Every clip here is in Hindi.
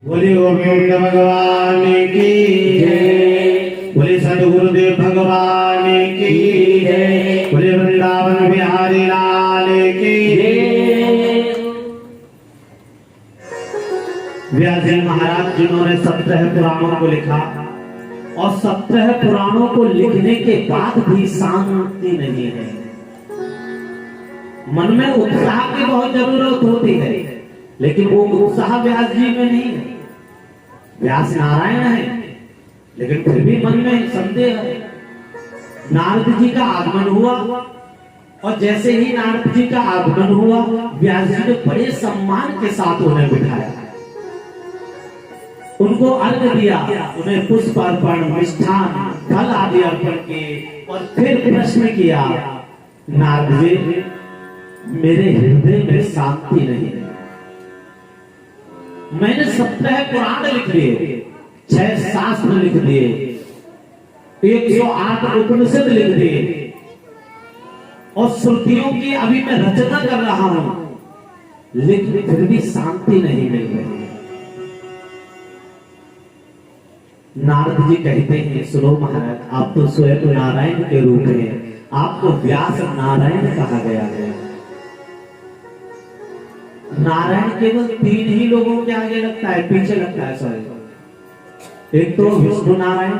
बोले गोविंद भगवान की जय, बोले सदगुरुदेव भगवान की जय, बोले वृंदावन बिहारी लाल की जय। व्यास जी महाराज जिन्होंने 17 पुराणों को लिखा और 17 पुराणों को लिखने के बाद भी शांति नहीं है। मन में उत्साह की बहुत जरूरत होती है, लेकिन वो उत्साह व्यास जी में नहीं है। व्यास नारायण है, लेकिन फिर भी मन में संदेह है। नारद जी का आगमन हुआ और जैसे ही नारद जी का आगमन हुआ, व्यास जी ने बड़े सम्मान के साथ उन्हें बिठाया, उनको अर्घ दिया, उन्हें पुष्प अर्पण, मिष्ठान, फल आदि अर्पण किए और फिर प्रश्न किया, नारद जी मेरे हृदय में शांति नहीं है। मैंने 17 पुराण लिख लिए, 6 शास्त्र लिख दिए, 108 उपनिषद लिख दिए और श्रुतियों की अभी मैं रचना कर रहा हूं, लेकिन फिर भी शांति नहीं मिल रही है। नारद जी कहते हैं, सुनो महाराज, आप तो स्वयं नारायण के रूप हैं, आपको व्यास नारायण कहा गया है। नारायण केवल 3 ही लोगों के आगे लगता है, पीछे लगता है सॉरी। एक तो विष्णु नारायण,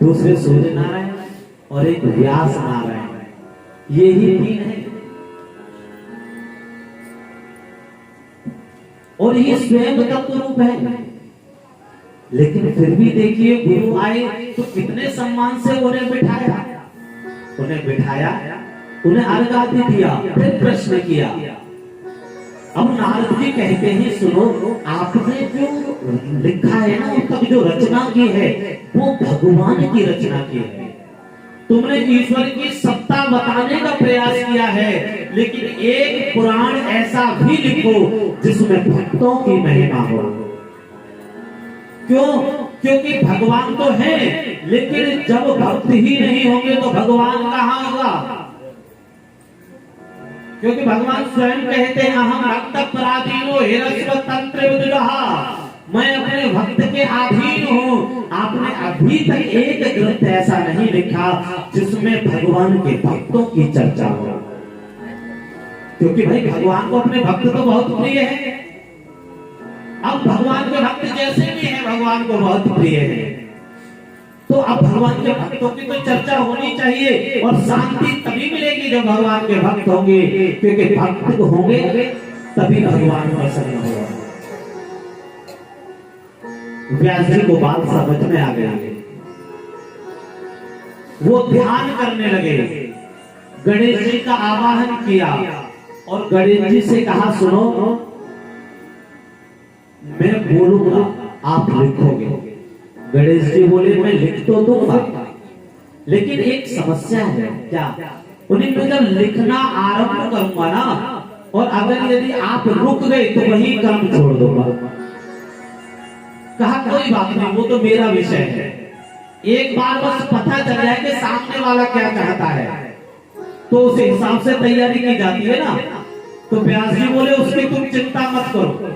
दूसरे सूर्य नारायण और एक व्यास नारायण। ये ही 3 है और ये स्वयं तत्व रूप है। लेकिन फिर भी देखिए, गुरु आए तो कितने सम्मान से उन्हें बिठाया, उन्हें अर्घ आदि दिया, फिर प्रश्न किया। अब नारद जी कहते हैं, सुनो, आपने जो लिखा है ना, तब जो रचना की है वो भगवान की रचना की है। तुमने ईश्वर की सत्ता बताने का प्रयास किया है, लेकिन एक पुराण ऐसा भी लिखो जिसमें भक्तों की महिमा हो। क्यों? क्योंकि भगवान तो है, लेकिन जब भक्त ही नहीं होंगे तो भगवान कहाँ होगा? क्योंकि भगवान स्वयं कहते हैं, अहम भक्त पराधीनो हिरस्व तंत्र विदुरहा, मैं अपने भक्त के अधीन हूँ। आपने अभी तक एक ग्रंथ ऐसा नहीं लिखा जिसमें भगवान के भक्तों की चर्चा हो। क्योंकि भाई भगवान को अपने भक्त तो बहुत प्रिय है। अब भगवान के भक्त जैसे भी हैं, भगवान को बहुत प्रिय है, तो अब भगवान के भक्तों की तो चर्चा होनी चाहिए और शांति तभी मिलेगी जब भगवान के भक्त होंगे, क्योंकि भक्त होंगे तभी भगवान प्रसन्न होगा। व्यास जी को बात समझ में आ गई, वो ध्यान करने लगे, गणेश जी का आवाहन किया और गणेश जी से कहा, सुनो, मैं बोलूंगा, आप लिखोगे। गणेश जी बोले, मैं लिख तो दूंगा, लेकिन एक समस्या है। क्या? उन्हें मैं जब लिखना आरंभ करूंगा ना, और अगर यदि आप रुक गए तो वही काम छोड़ दूंगा। कहा, कोई बात नहीं, वो तो मेरा विषय है। एक बार बस पता चल जाए कि सामने वाला क्या चाहता है, तो उस हिसाब से तैयारी की जाती है ना। तो व्यास जी बोले, उसकी तुम चिंता मत करो,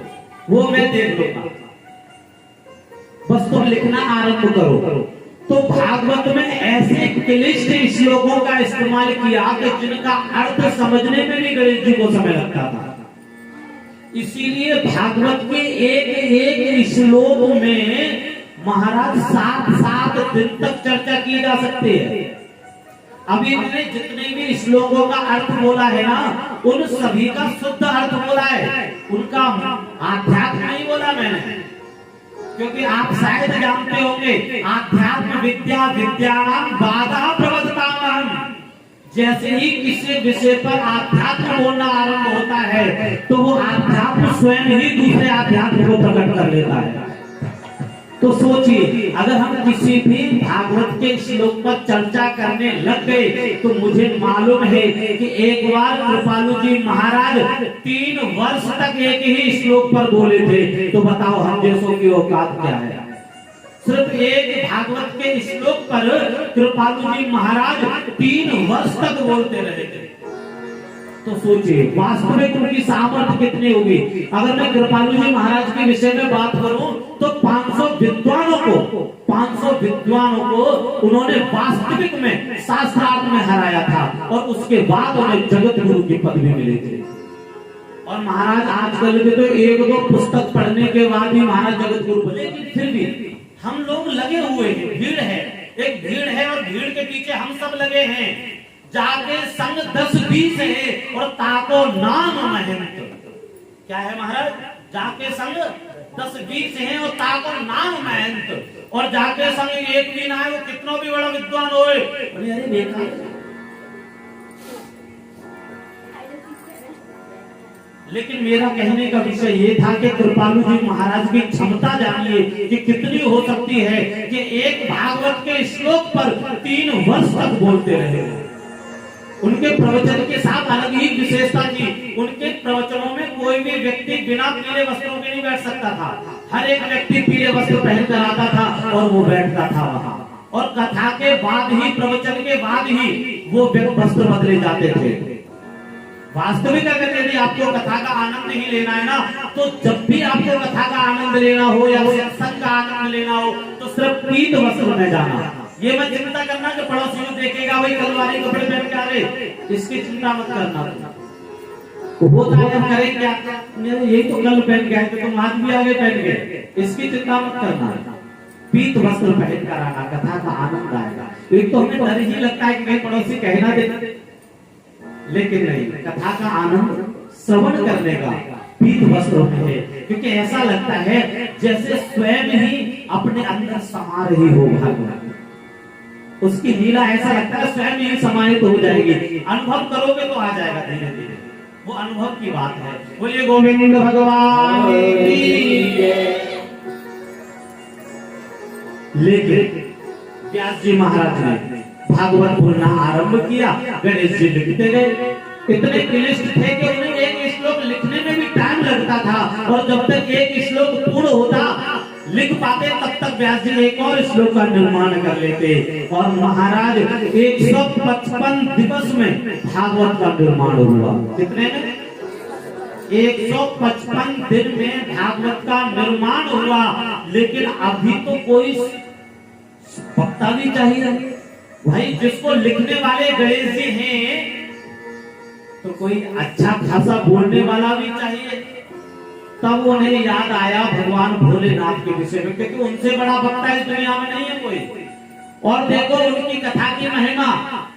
वो मैं देख लूंगा, बस तुम लिखना आरंभ करो। तो भागवत में ऐसे क्लिष्ट श्लोकों का इस्तेमाल किया कि जिनका अर्थ समझने में भी गणेश जी को समय लगता था। इसीलिए भागवत के एक श्लोक में महाराज 7 दिन तक चर्चा की जा सकती है। अभी मैंने जितने भी श्लोकों का अर्थ बोला है ना, उन सभी का शुद्ध अर्थ बोला है, उनका आध्यात्म नहीं बोला मैंने। क्योंकि आप शायद जानते होंगे, आध्यात्म विद्या विद्यानां बाधा प्रवर्तताम। जैसे ही किसी विषय पर आध्यात्म बोलना आरंभ होता है, तो वो आध्यात्म स्वयं ही दूसरे आध्यात्म को प्रकट कर लेता है। तो सोचिए, अगर हम किसी भी भागवत के श्लोक पर चर्चा करने लग गए, तो मुझे मालूम है कि एक बार कृपालु जी महाराज 3 वर्ष तक एक ही श्लोक पर बोले थे। तो बताओ हम जैसों की औकात क्या है? सिर्फ एक भागवत के श्लोक पर कृपालु जी महाराज 3 वर्ष तक बोलते रहे थे। तो सोचिए वास्तविक उनकी सामर्थ्य कितनी होगी। अगर मैं कृपालु जी महाराज के विषय में बात करूं तो 500 विद्वानों को उन्होंने वास्तविक में शास्त्रार्थ में हराया था और उसके बाद उन्हें जगत गुरु की पदवी मिली थी। और महाराज आजकल के तो एक दो पुस्तक पढ़ने के बाद ही महाराज जगत गुरु बने, लेकिन फिर भी हम लोग लगे हुए हैं, भीड़ है, एक भीड़ है और भीड़ के पीछे हम सब लगे हैं। जाके संग 10-20 है और ताको नाम महंत। क्या है महाराज? जाके संग 10-20 है और ताको नाम महंत, और जाके संग एक भी ना है, वो कितना भी बड़ा विद्वान होए, अरे बेकार। लेकिन मेरा कहने का विषय ये था कि कृपालु जी महाराज की क्षमता जानिए कि कितनी हो सकती है कि एक भागवत के श्लोक पर 3 वर्ष तक बोलते रहे। उनके प्रवचन के साथ अलग ही विशेषता थी। उनके प्रवचनों में कोई भी व्यक्ति बिना पीले वस्त्रों के नहीं बैठ सकता था। हर एक व्यक्ति पीले वस्त्र पहनकर आता था और वो बैठता था वहां, और कथा के बाद ही, प्रवचन के बाद ही वो वस्त्र बदले जाते थे। वास्तविक अगर यदि आपको कथा का आनंद नहीं लेना है ना, तो जब भी आपको कथा का आनंद लेना हो या सत्संग का आनंद लेना हो तो सिर्फ पीत वस्त्र में जाना। ये मत चिंता करना कि पड़ोसी में देखेगा वही कलवारी कपड़े पहन के आ रहे, इसकी चिंता मत करना। होता है हम करें क्या, यही तो कल पहन के आए थे, तुम आज भी आगे पहन गए, इसकी चिंता मत करना। पीत वस्त्र पहन कर आना, कथा का आनंद आएगा। एक तो हमें डर ही लगता है कि कहीं पड़ोसी कहना देना, लेकिन नहीं, कथा का आनंद श्रवण करने का पीत वस्त्रों में है, क्योंकि ऐसा लगता है जैसे स्वयं ही अपने अंदर समा रही हो भगवान। उसकी लीला ऐसा लगता है स्वयं ही समाहित हो जाएगी। अनुभव करोगे तो आ जाएगा धीरे धीरे, वो अनुभव की बात है। बोलिए गोविंद भगवान की। लेकिन व्यास जी महाराज ने भागवत बोलना आरंभ किया, गणेश जी लिखते गए। इतने क्लिष्ट थे कि उन्हें एक श्लोक लिखने में भी टाइम लगता था, और जब तक एक श्लोक पूर्ण होता लिख पाते तब तक व्यास जी एक और श्लोक का निर्माण कर लेते। और महाराज 155 दिवस में भागवत का निर्माण हुआ। कितने में? 155 दिन में भागवत का निर्माण हुआ। लेकिन अभी तो कोई वक्ता भी चाहिए भाई, जिसको लिखने वाले गणेश जी हैं तो कोई अच्छा खासा बोलने वाला भी चाहिए। तब उन्हें याद आया भगवान भोलेनाथ के विषय में, क्योंकि उनसे बड़ा वक्ता इस दुनिया में नहीं है कोई। और देखो उनकी कथा की महिमा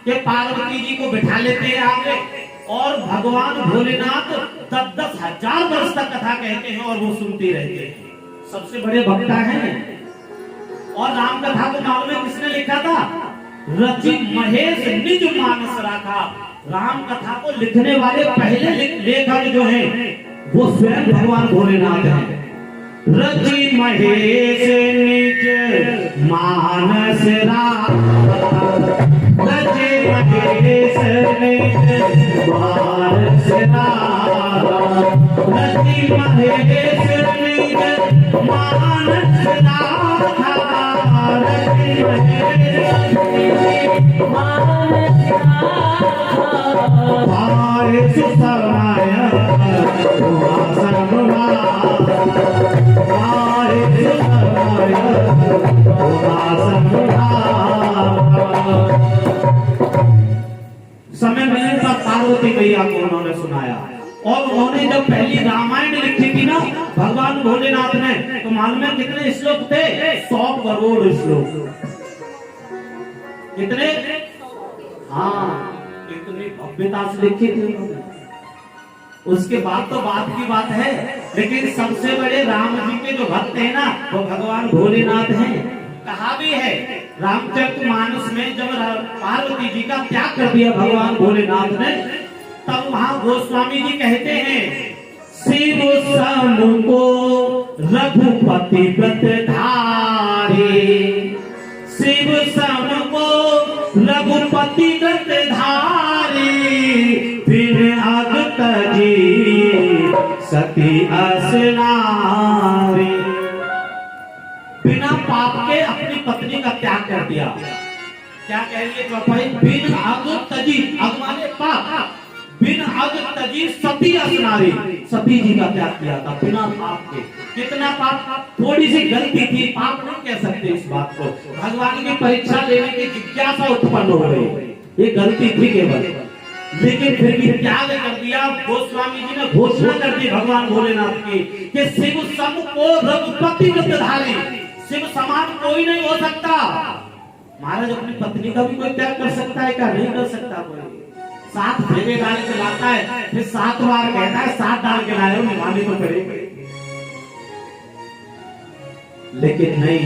कि पार्वती जी को बिठा लेते हैं आगे, और भगवान भोलेनाथ 10-10 हजार वर्ष तक कथा कहते हैं और वो सुनते रहते हैं। सबसे बड़े वक्ता हैं। और राम कथा को मालूम है किसने लिखा था? रचि महेश निज मानस राखा। राम कथा को लिखने वाले पहले लेखक जो हैं वो स्वयं भगवान भोलेनाथ हैं। रचि महेश निज मानस राखा, रचि महेश निज मानस राखा, रचि महेश निज मानस राखा, रचि महेश समय मिलने पर पार्वती मैया को उन्होंने सुनाया। और उन्होंने जब पहली रामायण लिखी थी ना भगवान भोलेनाथ ने, तो मालूम है कितने श्लोक थे? 100 करोड़ श्लोक। कितने? हाँ, इतनी भव्यता से लिखी थी। उसके बाद तो बात की बात है, लेकिन सबसे बड़े राम जी के जो भक्त हैं ना वो भगवान भोलेनाथ हैं। कहा भी है रामचरितमानस में जब पार्वती जी का त्याग कर दिया भगवान भोलेनाथ ने, तब वहां गोस्वामी जी कहते हैं शिव सम को रघुपति व्रत धारे, शिव सम को रघुपति व्रत धारे, फिर अगत जी सती असनारी। बिना पाप के अपनी पत्नी का त्याग कर दिया। क्या कह रही है चौपाई? बिन अग तजी, अग माने पाप, बिन अग तजी सती असनारी, सती जी का त्याग किया था बिना पाप के। कितना पाप, थोड़ी सी गलती थी, पाप नहीं कह सकते इस बात को। भगवान की परीक्षा लेने की जिज्ञासा उत्पन्न हो गई, ये गलती थी केवल, लेकिन फिर भी त्याग कर दिया। गोस्वामी जी ने घोषणा कर दी भगवान भोलेनाथ की कि शिव सम को रघुपति व्रतधारी, शिव समान कोई नहीं हो सकता। महाराज अपनी पत्नी का भी कोई त्याग कर सकता है क्या? नहीं कर सकता कोई। 7 फेरे डाल के लाता है, फिर 7 बार कहता है 7 डाल के लाए हो, निभानी तो पड़ेगी। लेकिन नहीं,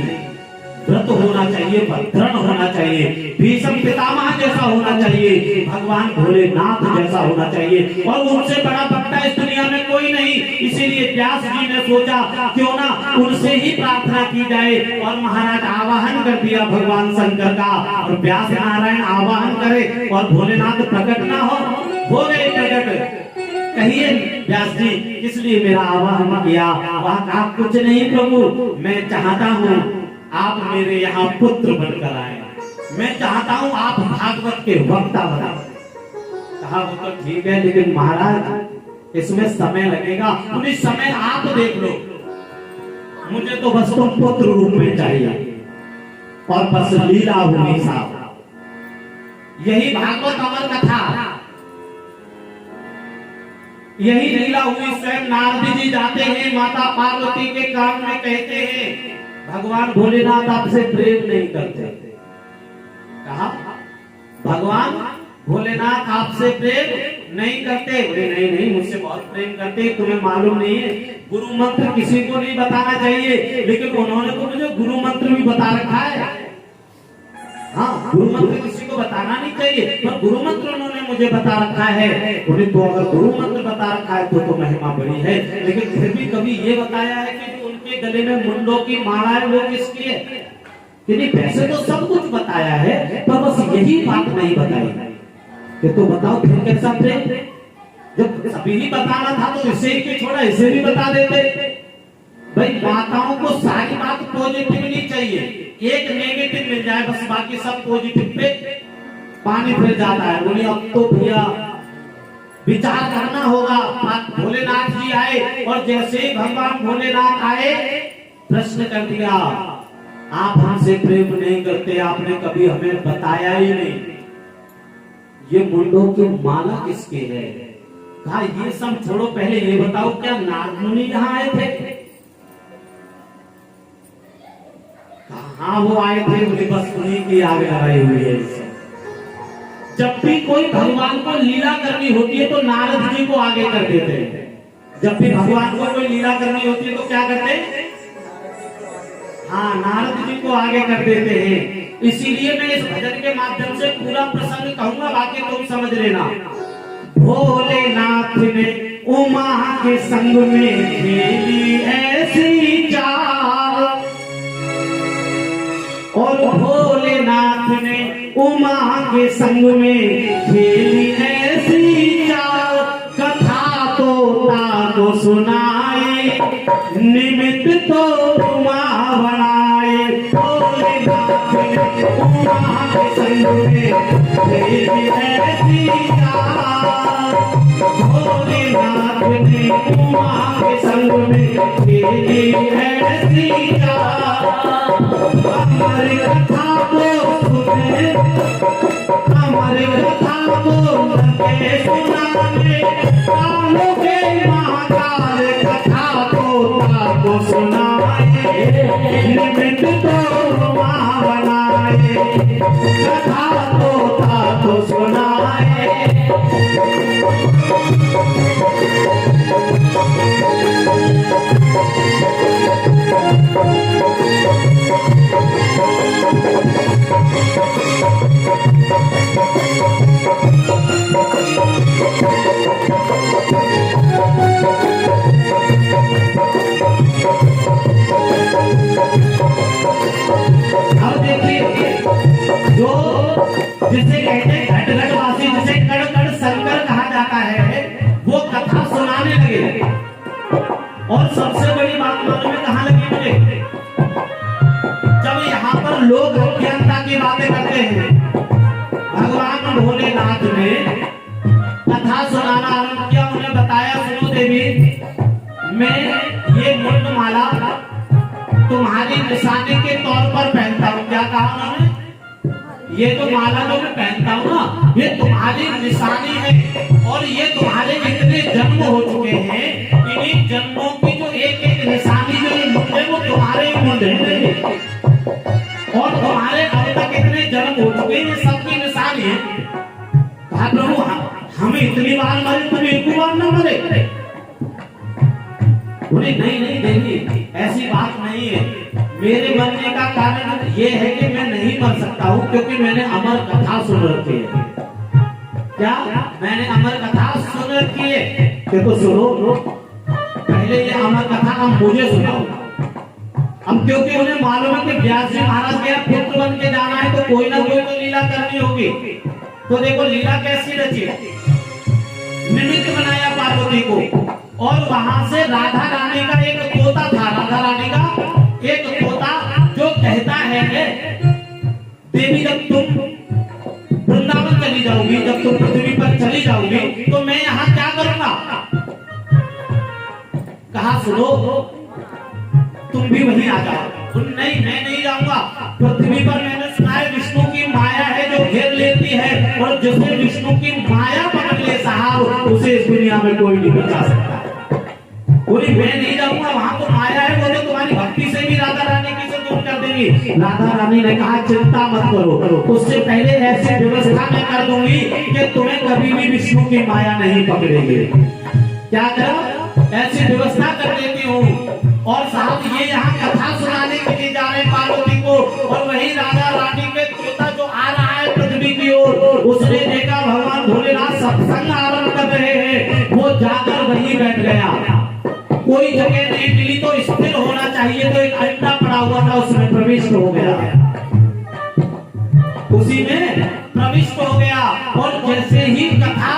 व्रत होना चाहिए, पर दृढ़ होना चाहिए, भीष्म पितामह जैसा होना चाहिए, भगवान भोलेनाथ जैसा होना चाहिए, और उनसे बड़ा भक्त इस दुनिया में कोई नहीं। इसीलिए व्यास जी ने सोचा क्यों ना उनसे ही प्रार्थना की जाए, और महाराज आवाहन कर दिया भगवान शंकर का, और व्यास नारायण आवाहन करे और भोलेनाथ प्रकट ना हो गए प्रकट। कहिए व्यास जी, इसलिए मेरा आवाहन किया। वहां कहा कुछ नहीं प्रभु, मैं चाहता हूँ आप मेरे यहाँ पुत्र बनकर आए, मैं चाहता हूँ आप भागवत के वक्ता बना। कहा वो तो ठीक है, लेकिन महाराज इसमें समय लगेगा। उन्हीं समय आप देख लो, मुझे तो बस तुम पुत्र रूप में चाहिए, और बस लीला हुई साहब, यही भागवत अमर कथा, यही लीला हुई। स्वयं नारद जी जाते हैं माता पार्वती के कान में कहते हैं भगवान भोलेनाथ आपसे प्रेम नहीं करते। कहा भगवान भोलेनाथ आपसे प्रेम नहीं करते। बोले नहीं नहीं, मुझसे बहुत प्रेम करते, तुम्हें मालूम नहीं है। गुरु मंत्र किसी को नहीं बताना चाहिए, लेकिन उन्होंने तो मुझे गुरु मंत्र भी बता रखा है। हाँ, गुरु मंत्र किसी को बताना नहीं चाहिए, पर गुरु मंत्र उन्होंने मुझे बता रखा है। उन्हें तो अगर गुरु मंत्र बता रखा है तो महिमा बड़ी है, लेकिन फिर भी कभी ये बताया है कि उनके गले में मुंडों की माला है वो किसकी है? यानी वैसे तो सब कुछ बताया है, पर बस यही बात नहीं बताई कि तो बताओ फिर कैसा प्रेम? जब सभी ही बताना था तो इसे ही छोड़ा, इसे भी बता देते। भाई माताओं को सारी बात पॉजिटिव नहीं चाहिए, एक नेगेटिव मिल जाए बस, बाकी सब पॉजिटिव पे पानी फिर जाता है। बोले अब तो भैया विचार करना होगा। भोलेनाथ जी आए, और जैसे ही भगवान भोलेनाथ आए प्रश्न कर दिया, आप हमसे प्रेम नहीं करते, आपने कभी हमें बताया ही नहीं, ये मुंडों की माला किसकी है? कहा ये सब छोड़ो, पहले ये बताओ क्या नारद मुनि यहाँ आए थे? हाँ वो आए थे, मुझे बस उन्हीं की आग लगाई हुई है। जब भी कोई भगवान को लीला करनी होती है तो नारद जी को आगे कर देते हैं। जब भी भगवान को कोई लीला करनी होती है तो क्या करते हैं? हाँ, नारद जी को आगे कर देते हैं। इसीलिए मैं इस भजन के माध्यम से पूरा प्रसंग कहूंगा, बाकी तुम समझ लेना। भोलेनाथ ने उमा के संग में खेली ऐसी चाल, और भोलेनाथ ने उमा के संग में खेली ऐसी चाल, कथा तोता को सुनाए, निमित्त तो उमा बनाए। भोलेनाथ ने उमा के संग में खेली ऐसी चाल, भोलेनाथ ने उमा के संग में खेली ऐसी चाल। हमारी कथा को सुने, हमारी कथा को लगे सुनाने, कानों के महाकाल कथा को सुनाए, निमित्त तो माँ बनाए, कथा को सुनाए। जिसे कहते हैं घट-घटवासी, जिसे कड़-कड़ शंकर कहा जाता है, वो कथा सुनाने लगे। और सबसे बड़ी बात मालूम है कहाँ लगी मुझे? जब यहाँ पर लोग अज्ञानता की बातें करते हैं, भगवान भोलेनाथ ने कथा सुनाना तुम्हारी निशानी के तौर पर पहनता हूँ। क्या कहा उन्होंने? ये जो माला जो मैं पहनता हूँ ना, ये तुम्हारी निशानी है और ये तुम्हारे इतने जन्म हो चुके हैं, इन्हीं जन्मों की जो एक एक निशानी जो ये मुंडे वो तुम्हारे ही मुंडे हैं और तुम्हारे अब तक इतने जन्म हो चुके हैं, ये सबकी निशानी है। कहा प्रभु हमें इतनी बार मरे, तुम एक बार ना मरे? बोले नहीं नहीं देवी, ऐसी बात नहीं है। मेरे मरने का कारण ये है कि मैं नहीं मर सकता हूँ क्योंकि मैंने अमर कथा सुन रखी है। क्या? मैंने अमर कथा सुन रखी है। देखो सुनो, पहले ये अमर कथा अब मुझे सुनाओ। अब क्योंकि उन्हें मालूम है कि व्यास जी महाराज के पुत्र बन के जाना है तो कोई ना कोई तो लीला करनी होगी। तो देखो लीला कैसी रची, निमित्त बनाया पार्वती को और वहां से राधा रानी का एक तोता था, राधा रानी का एक तोता जो कहता है देवी जब तुम वृंदावन चली जाओगी, जब तुम पृथ्वी पर चली जाओगी तो मैं यहाँ क्या करूंगा? कहा सुनो तुम भी वहीं आ जाओ। नहीं मैं नहीं जाऊंगा, पृथ्वी पर मैंने सुना है विष्णु की माया है जो घेर लेती है और जिसने विष्णु की माया पकड़ ले साहब उसे इस दुनिया में कोई नहीं बचा सकता। बोली मैं नहीं जाऊंगा, वहां तो माया है, बोले तुम्हारी भक्ति से भी राधा रानी की से दूर कर देंगी। राधा रानी ने कहा चिंता मत करो, उससे पहले ऐसी व्यवस्था मैं कर दूंगी कि तुम्हें कभी भी विष्णु की माया नहीं पकड़ेगी। क्या करो? ऐसी व्यवस्था कर देती हूँ। और साहब ये यहाँ कथा सुनाने के लिए जा रहे पार्वती को और वही राधा रानी के तोता जो आ रहा है पृथ्वी की ओर, उसने देखा भगवान भोलेनाथ सत्संग आरंभ कर रहे हैं, वो जाकर वहीं बैठ गया। कोई जगह नहीं मिली तो स्थिर होना चाहिए, तो एक अंडा पड़ा हुआ था उसमें प्रविष्ट हो गया, उसी में प्रविष्ट हो गया। और जैसे ही कथा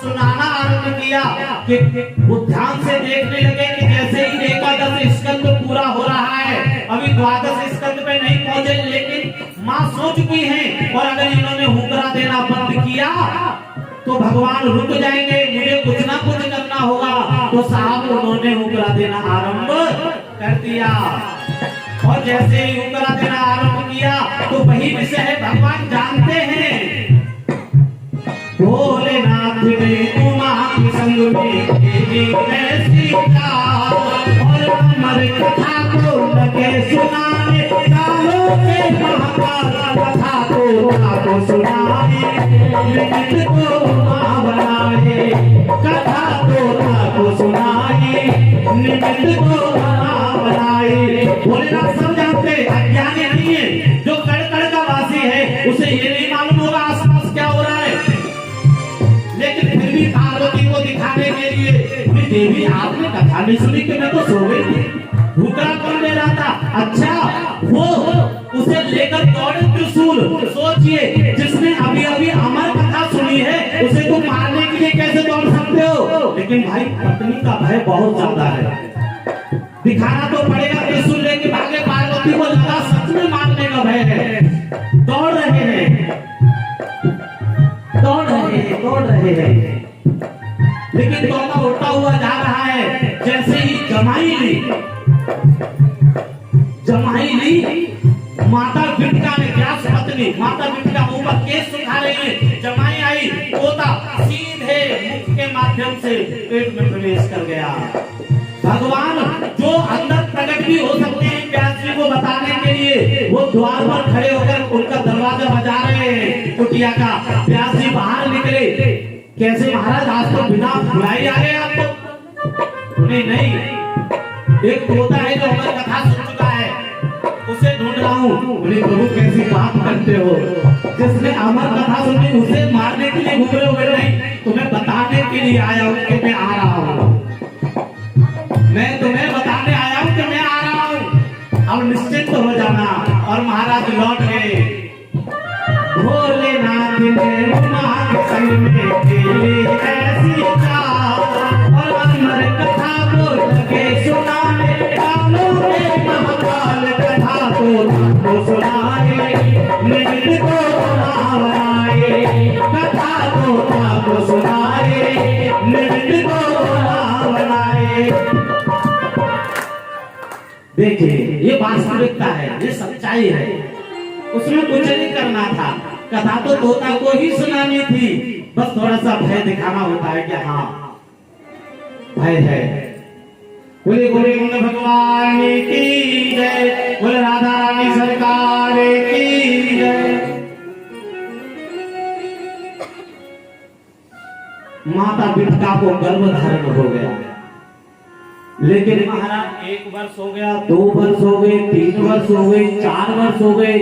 सुनाना आरंभ किया कि वो ध्यान से देखने लगे कि जैसे ही एकादश स्कंद पूरा हो रहा है, अभी द्वादश स्कंद पे नहीं पहुंचे लेकिन माँ सो चुकी हैं और अगर इन्होंने हुक्रा देना बंद किया तो भगवान रुक जाएंगे, मुझे कुछ ना कुछ करना होगा। तो साहब उन्होंने हुक्रा देना आरंभ कर दिया और जैसे ही हुक्रा देना आरंभ किया तो वही विषय है, भगवान जानते हैं भोलेनाथ ने उमा के संग में ऐसी और अमर कथा को लगे सुनाने, कालों के महाकाल कथा को सुनाए, निमित्त को मां बनाए, कथा को सुनाए, निमित्त को मां बनाए। भोलेनाथ सब जानते, अज्ञानी नहीं है। जो कड़ का वासी है उसे ये नहीं मालूम होगा आसपास क्या हो रहा है, लेकिन फिर भी पार्वती को दिखाने के लिए देवी आपने कथा नहीं सुनी कि मैं तो सो गई थी, भूखा कौन दे रहा था? अच्छा वो उसे लेकर दौड़े त्रिशूल। सोचिए जिसने अभी अभी अमर कथा सुनी है उसे तुम मारने के लिए कैसे दौड़ सकते हो? लेकिन भाई पत्नी का भय बहुत ज्यादा है, दिखाना तो पड़ेगा। त्रिशूल लेके भागे, पार्वती को लगा सच में मारने का भय है, दौड़ रहे हैं, दौड़ रहे हैं, लेकिन तोता उड़ता हुआ जा रहा है। जैसे ही जमाई ली माता विटका ने, व्यास पत्नी माता विटका ऊपर केस सुखा रही है, जमाई आई, तोता सीधे मुख के माध्यम से पेट में प्रवेश कर गया। भगवान जो अंदर प्रकट भी हो सकते हैं व्यास जी को बताने के लिए, वो द्वार पर खड़े होकर उनका दरवाजा बजा रहे हैं कुटिया का। व्यास जी बाहर निकले, कैसे महाराज आज तो बिना बुलाए आ गए आपको? नहीं, एक तोता है जो हमारी कथा सुन चुका है, उसे ढूंढ रहा हूँ। बोले प्रभु कैसी बात करते हो, जिसने अमर कथा सुनी उसे मारने के लिए घूम रहे हो? नहीं, तुम्हें बताने के लिए आया हूँ कि मैं आ रहा हूँ, मैं तुम्हें बताने आया हूँ कि मैं आ रहा हूँ, अब निश्चिंत हो जाना। और महाराज लौट गए। भोलेनाथ ने उमा के संग में खेली ऐसी चाल और अमर कथा को लगे सुनाने, कालों के महाकाल कथा को सुनाए, निमित्त को मां बनाए, कथा को सुनाए, निमित्त को मां बनाए। देखिए ये वास्तविकता है, ये सच्चाई है, उसमें कुछ नहीं करना था। कथा तो तोता को ही सुनानी थी, बस थोड़ा सा भय दिखाना होता है कि हाँ भय है। बोले बोले भगवान की जय, बोले राधा रानी सरकार की जय। माता बिटिका को गर्भ धारण हो गया, लेकिन महाराज 1 वर्ष हो गया, 2 वर्ष हो गए, 3 वर्ष हो गए, 4 वर्ष हो गए,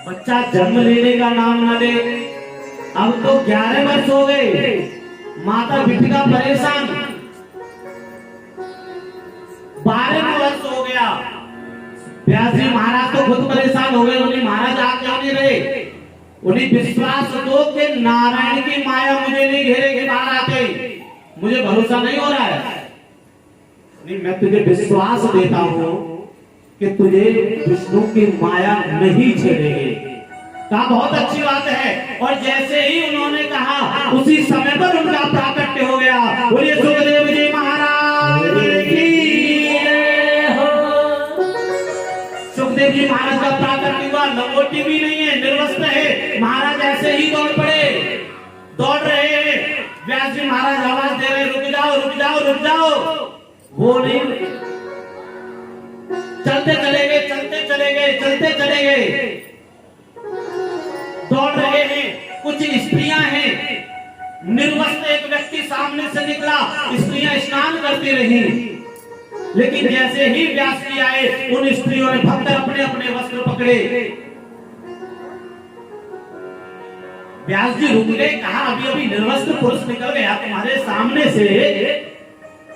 बच्चा जन्म लेने का नाम न ले। अब तो 11 वर्ष हो गए, माता बिटिका परेशान। 12 वर्ष हो गया, व्यास जी महाराज तो खुद परेशान हो गए। उन्हें महाराज आप क्यों नहीं रहे? उन्हें विश्वास दो कि नारायण की माया मुझे नहीं घेरे के बाहर आते, मुझे भरोसा नहीं हो रहा है। नहीं, मैं तुझे विश्वास देता हूं कि तुझे विष्णु की माया नहीं छेड़ेगी। कहा बहुत अच्छी बात है। और जैसे ही उन्होंने कहा उसी समय पर उनका प्राकट्य हो गया। बोलिए सुखदेव जी महाराज की हो। सुखदेव जी महाराज का प्राकट्य हुआ, लंगोटी भी नहीं है, निर्वस्त्र है। महाराज ऐसे ही दौड़ पड़े, दौड़ रहे। व्यास जी महाराज आवाज दे रहे, रुक जाओ रुक जाओ रुक जाओ। वो नहीं, चलते चले गए, चलते चले गए, चलते चले गए, दौड़ रहे हैं। कुछ स्त्रियां हैं, निर्वस्त्र एक व्यक्ति सामने से निकला, स्त्रियां स्नान करती रही, लेकिन जैसे ही व्यास जी आए उन स्त्रियों ने भक्त अपने अपने वस्त्र पकड़े। व्यास जी रुक गए, कहा अभी अभी निर्वस्त्र पुरुष निकल गया तुम्हारे सामने से,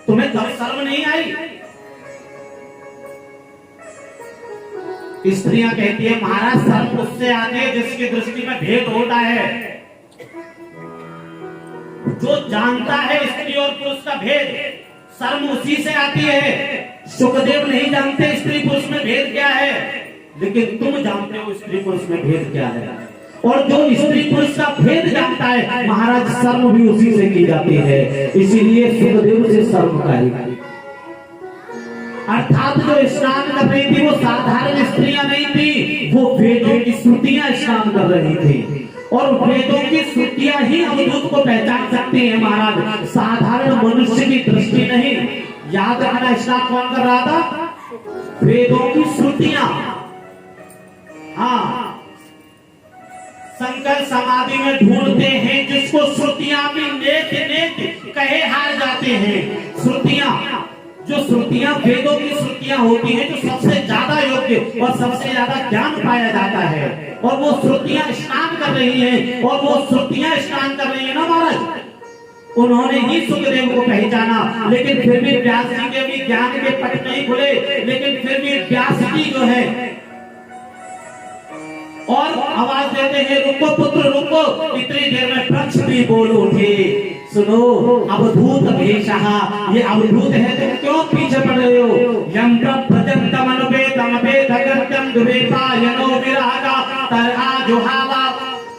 तुम्हें तब शर्म नहीं आई? स्त्रियां कहती है महाराज शर्म उससे आती है जिसकी दृष्टि में भेद होता है। जो जानता है स्त्री और पुरुष का भेद, शर्म उसी से आती है। सुखदेव नहीं जानते स्त्री पुरुष में भेद क्या है, लेकिन तुम जानते हो स्त्री पुरुष में भेद क्या है। और जो स्त्री पुरुष का भेद जानता है महाराज शर्म भी उसी से की जाती है। इसीलिए सुखदेव से शर्म का, अर्थात जो स्नान कर रही थी वो साधारण स्त्रियां नहीं थी, वो वेदों की श्रुतियां स्नान कर रही थी। और वेदों की श्रुतियां ही अवधूत को पहचान सकती है महाराज, साधारण मनुष्य की दृष्टि नहीं। याद रखना, स्नान कौन कर रहा था? वेदों की श्रुतियां। हाँ, शंकर समाधि में ढूंढते हैं जिसको श्रुतियां भी नेत नेत कहे हार जाते हैं। श्रुतियां, जो श्रुतियां वेदों की श्रुतियां होती हैं, जो सबसे ज्यादा योग्य और सबसे ज्यादा ज्ञान पाया जाता है, और वो श्रुतियां स्नान कर रही हैं, और वो श्रुतियां स्नान कर रही है ना महाराज। उन्होंने ही सुखदेव को पहचाना, लेकिन फिर भी व्यास जी के भी ज्ञान के पट नहीं खुले। लेकिन फिर भी व्यास जी जो है और आवाज देते हैं रुको पुत्र रुको। इतनी देर में वृक्ष भी बोल उठे, सुनो अवधूत भेषः, ये अवधूत है तुम क्यों पीछे पड़ रहे हो? यम प्रत्यंतम अनुपेतम पेतगत्यम दुवेपायनो विरागा तरहा जुहावा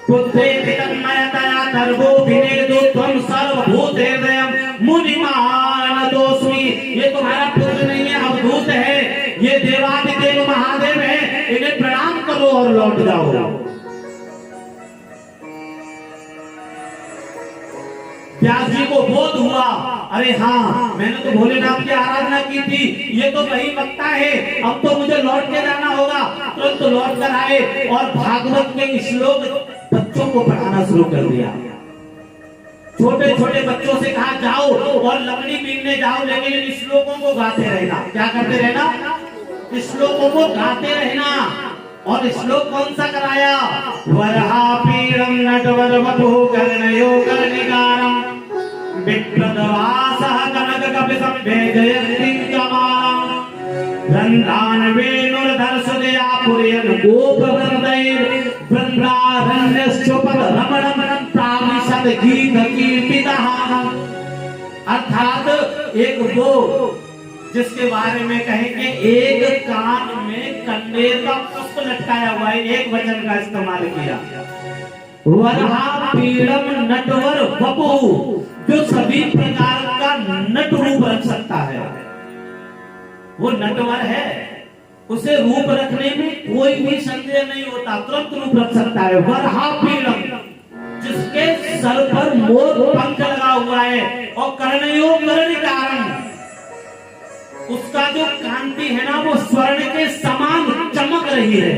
पुत्रे तन्मयतया तरवो विनेदो त्वं सर्वभूतेर्दयं मुनिमान दोस्मि। ये तुम्हारा पुत्र नहीं है, अवधूत है, ये देवादिदेव महादेव है, इन्हें प्रणाम करो और लौट जाओ। व्यास जी को बोध हुआ, अरे हाँ मैंने तो भोलेनाथ की आराधना की थी, ये तो वही वक्ता है, अब तो मुझे लौट के जाना होगा। तुरंत तो लौट कर आए और भागवत के श्लोक बच्चों को पढ़ाना शुरू कर दिया। छोटे छोटे बच्चों से कहा जाओ और लकड़ी बीनने जाओ, लेकिन इन श्लोकों को गाते रहना। क्या करते रहना? श्लोकों को गाते रहना। और श्लोक कौन सा कराया? वरहा पीड़म नटवर वपुः कर्णयो कर्णिकारं विप्रदवासः कनक कपिशं जयन्तीं कमालम् वृन्दान वेणुर्धर्षदया पुरयन् गोपवृन्दैर्वृन्दारण्यश्चोपद रमणं प्राविशत् गीत कीर्तितः। अर्थात एक वो जिसके बारे में कहेंगे एक कान में कन्नेर का पुष्प लटकाया हुआ है, एक वचन का इस्तेमाल किया। वरहा पीड़म नटवर वपुः, जो सभी प्रकार का नट रूप रख सकता है, वो नटवर है। उसे रूप रखने में कोई भी संदेह नहीं होता, तुरंत रूप रख सकता है। वराहपीडम, जिसके सर पर मोर पंख लगा हुआ है, और कर्णयो कर्णिकारं, उसका जो कांति है ना वो स्वर्ण के समान चमक रही है।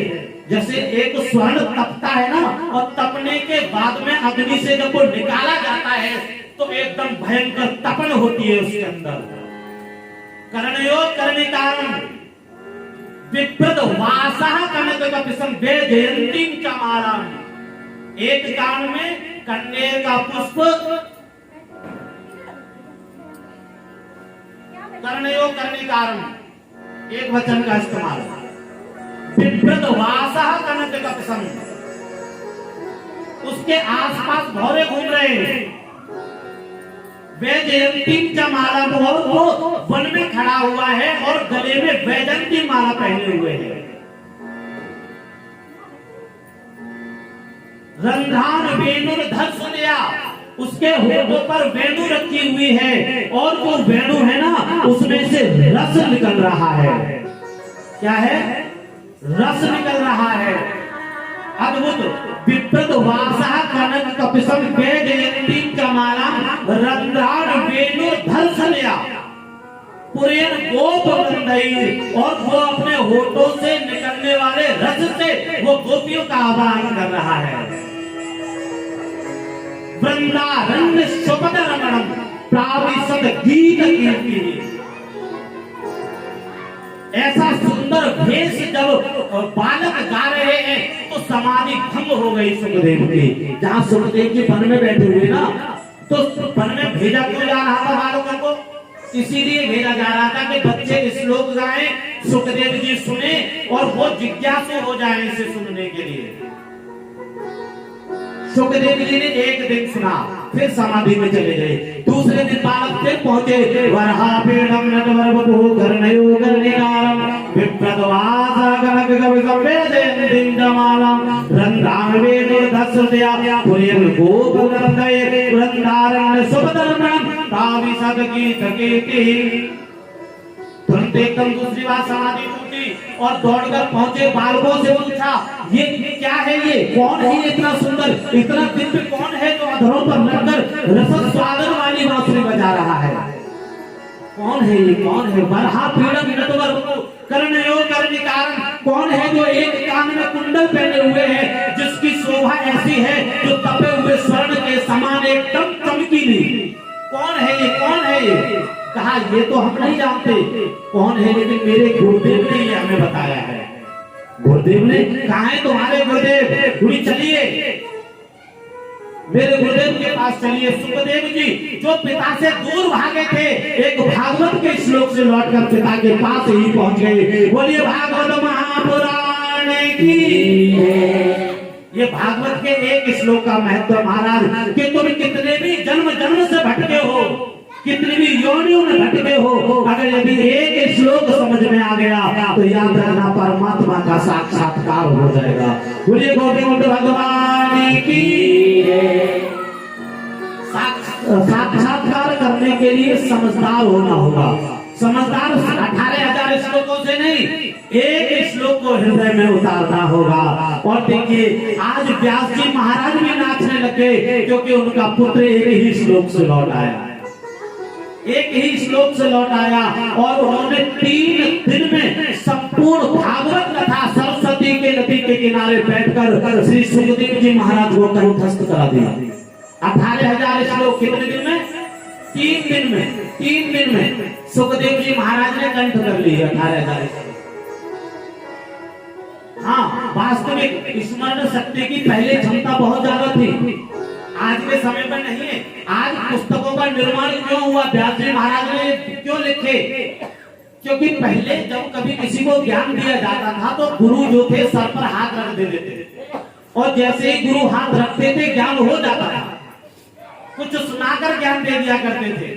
जैसे एक स्वर्ण तपता है ना, और तपने के बाद में अग्नि से जब वो निकाला जाता है तो एकदम भयंकर तपन होती है उसके अंदर। कर्णयो कर्णिकारं विप्रद वासः कनककपिशं वैजयन्तीं च मालां। एक कान में कन्नेर का पुष्प, कर्णयो कर्णिकारं, एक वचन का इस्तेमाल। विप्रद वासः कनककपिशं, उसके आसपास भौरे घूम रहे हैं। वैजयंतीं च माला, वो वन में खड़ा हुआ है और गले में वैजयंती माला पहने हुए है। रंध्रान वेणुर्धर सुनया, उसके होठों पर वेणु रखी हुई है, और वो वेणु है ना उसमें से रस निकल रहा है। क्या है? रस निकल रहा है। अद्भुत। विप्रद वासः कनककपिशं वैजयन्तीं च मालां रंध्रान वेणुर्धर सुनया पुरयन् गोपवृन्दैः, और वो अपने होठों से निकलने वाले रस से वो गोपियों का आह्वान कर रहा है। वृंदारण्य सुपद रमणम प्राविशद गीत कीर्ति। ऐसा सुंदर भेष जब बालक गा रहे हैं तो समाधि भंग हो गई सुखदेव की। जहाँ सुखदेव जी वन में बैठे हुए ना, तो वन में भेजा क्यों जा रहा था बालकों को? इसीलिए भेजा जा रहा था कि बच्चे श्लोक गाएं, सुखदेव जी सुने और वो जिज्ञासु हो जाए इसे सुनने के लिए। सुखदेव जी ने एक दिन सुना, फिर समाधि में चले गए। दूसरे दिन बालक फिर पहुंचे। वराहपीडं नटवरवपुः कर्णयो कर्णिकारं विप्रद वासः कनककपिशं वैजयन्तीं च मालां रंध्रान वेणुर्धर सुनया पुरयन् गोपवृन्दैः वृन्दारण्य सुपदरमणं प्राविशद गीत कीर्तिः। तुरंत एकदम दूसरी बार समाधि टूटी और दौड़कर पहुंचे, बालकों से पूछा ये क्या है, ये कौन है, ये इतना सुंदर इतना दिव्य कौन है जो अधरों पर लगकर रस स्वादन वाली बांसुरी बजा रहा है? कौन है ये, कौन है? वराहपीडं नटवरवपुः कर्णयो कर्णिकारं, कौन है जो एक कान में कुंडल पहने हुए है, जिसकी शोभा ऐसी है जो तपे हुए स्वर्ण के समान एकदम चमकीली? कौन है ये, कौन है ये? कहा ये तो हम नहीं जानते कौन है, लेकिन मेरे गुरुदेव ने ये हमें बताया है। गुरुदेव ने कहा है तुम्हारे गुरुदेव, गुरु चलिए मेरे गुरुदेव के पास चलिए। सुखदेव जी जो पिता से दूर भागे थे, एक भागवत के श्लोक से लौटकर पिता के पास ही पहुंच गए। बोलिए भागवत महापुराण की। ये भागवत के एक श्लोक का महत्व महाराज, कि तुम कितने भी जन्म जन्म से भटके हो, कितनी भी योनियों में भटके हो, अगर यदि एक श्लोक समझ में आ गया तो याद रखना परमात्मा का साक्षात्कार हो जाएगा। बोलिए गोविंद भगवान की। साक्षात्कार करने के लिए समझदार होना होगा। समझदार 18,000 श्लोकों से नहीं, एक श्लोक को हृदय में उतारना होगा। और देखिए आज व्यास जी महाराज भी नाचने लगे, क्योंकि उनका पुत्र एक ही श्लोक से लौट आया, एक ही श्लोक से लौट आया। और उन्होंने 3 दिन में संपूर्ण भागवत कथा सरस्वती के नदी के किनारे बैठकर श्री सुखदेव जी महाराज को कंठस्थ करा दिया। 18,000 श्लोक कितने दिन में? 3 दिन में। 3 दिन में सुखदेव जी महाराज ने कंठ कर लिए 18,000। हाँ, वास्तविक स्मरण शक्ति की पहले क्षमता बहुत ज्यादा थी, आज के समय पर नहीं है। आज पुस्तकों का निर्माण क्यों हुआ? व्यास जी महाराज ने क्यों लिखे? क्योंकि पहले जब कभी किसी को ज्ञान दिया जाता था तो गुरु जो थे सर पर हाथ रख देते थे, और जैसे ही गुरु हाथ रखते थे ज्ञान हो जाता था। कुछ सुनाकर ज्ञान दे दिया करते थे,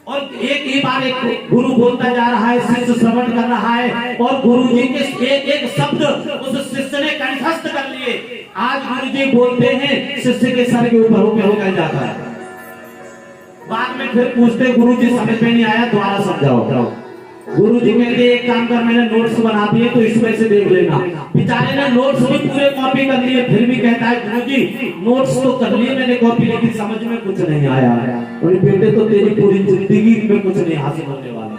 और एक ही बार एक गुरु बोलता जा रहा है, शिष्य श्रवण कर रहा है, और गुरु जी के एक शब्द उस शिष्य ने कंठस्थ कर लिए। आज गुरु जी बोलते हैं, शिष्य के सर के ऊपर होकर जाता है। बाद में फिर पूछते गुरु जी समझ में नहीं आया, दोबारा समझाओ। गुरुजी कहते एक काम कर, मैंने नोट्स बना दिए तो इसमें से देख लेना। बेचारे ने नोट्स भी पूरे कॉपी कर लिए, फिर भी कहता है गुरुजी नोट्स तो कर लिए मैंने कॉपी, लेकिन समझ में कुछ नहीं आया। और बेटे तो तेरी पूरी जिंदगी में कुछ नहीं हासिल होने वाला।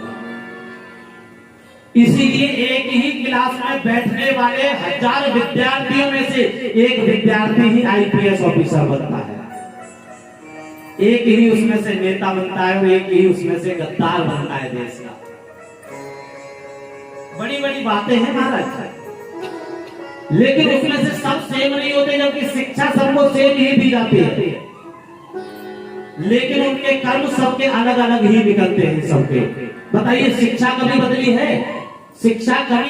इसीलिए एक ही क्लास में बैठने वाले 1000 विद्यार्थियों में से एक विद्यार्थी ही आईपीएस ऑफिसर बनता है, एक ही उसमें से नेता बनता है और एक ही उसमें से गद्दार बनता है देश का। बड़ी बड़ी बातें हैं महाराज, लेकिन उसमें से सब सेम नहीं होते, जबकि शिक्षा सबको सेम ही दी जाती है, लेकिन उनके कर्म सबके अलग अलग ही निकलते हैं सबके। बताइए शिक्षा कभी बदली है? शिक्षा कभी